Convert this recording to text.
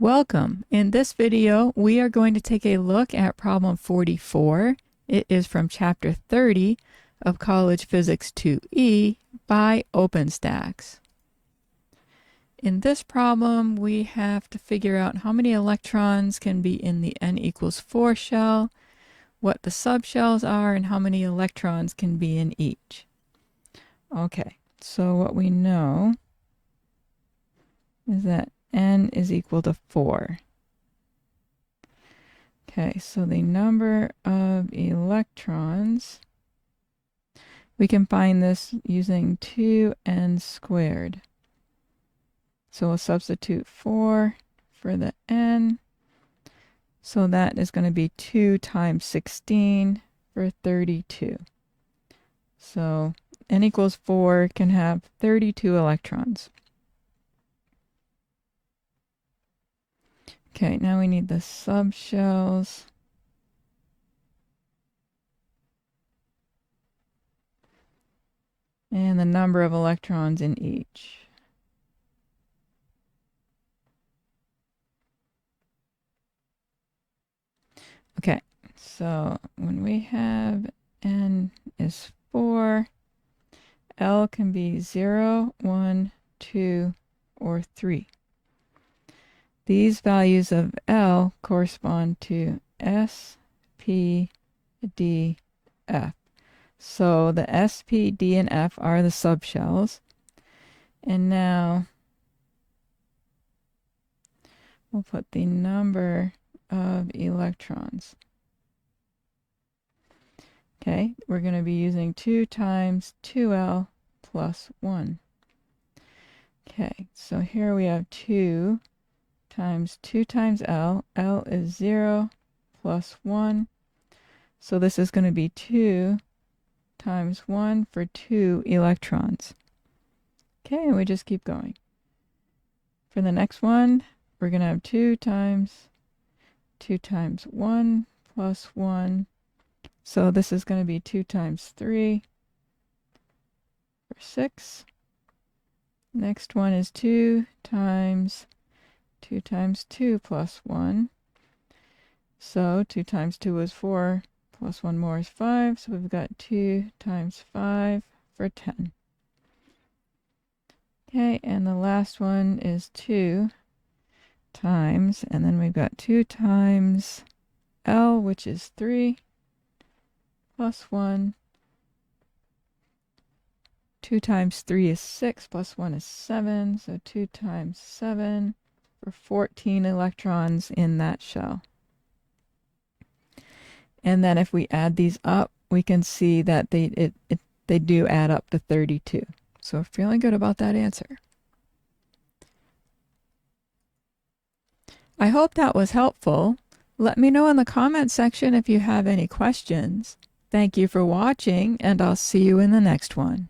Welcome. In this video, we are going to take a look at problem 44. It is from chapter 30 of College Physics 2E by OpenStax. In this problem, we have to figure out how many electrons can be in the n equals 4 shell, what the subshells are, and how many electrons can be in each. Okay, so what we know is that n is equal to 4. Okay, so the number of electrons, we can find this using 2n squared. So we'll substitute 4 for the n. So that is going to be 2 times 16 for 32. So n equals 4 can have 32 electrons. Okay, now we need the subshells. And the number of electrons in each. Okay, so when we have n is 4, L can be 0, 1, 2, or 3. These values of L correspond to S, P, D, F. So the S, P, D, and F are the subshells. And now we'll put the number of electrons. Okay, we're going to be using 2 times 2L plus 1. Okay, so here we have 2 times 2 times L. L is 0 plus 1. So this is going to be 2 times 1 for 2 electrons. Okay, and we just keep going. For the next one, we're going to have 2 times 1 plus 1. So this is going to be 2 times 3 for 6. Next one is 2 times 2 plus 1. So 2 times 2 is 4, plus 1 more is 5. So we've got 2 times 5 for 10. Okay, and the last one is 2 times, and then we've got 2 times L, which is 3, plus 1. 2 times 3 is 6, plus 1 is 7. So 2 times 7 for 14 electrons in that shell. And then if we add these up, we can see that they do add up to 32. So we're feeling good about that answer. I hope that was helpful. Let me know in the comment section if you have any questions. Thank you for watching, and I'll see you in the next one.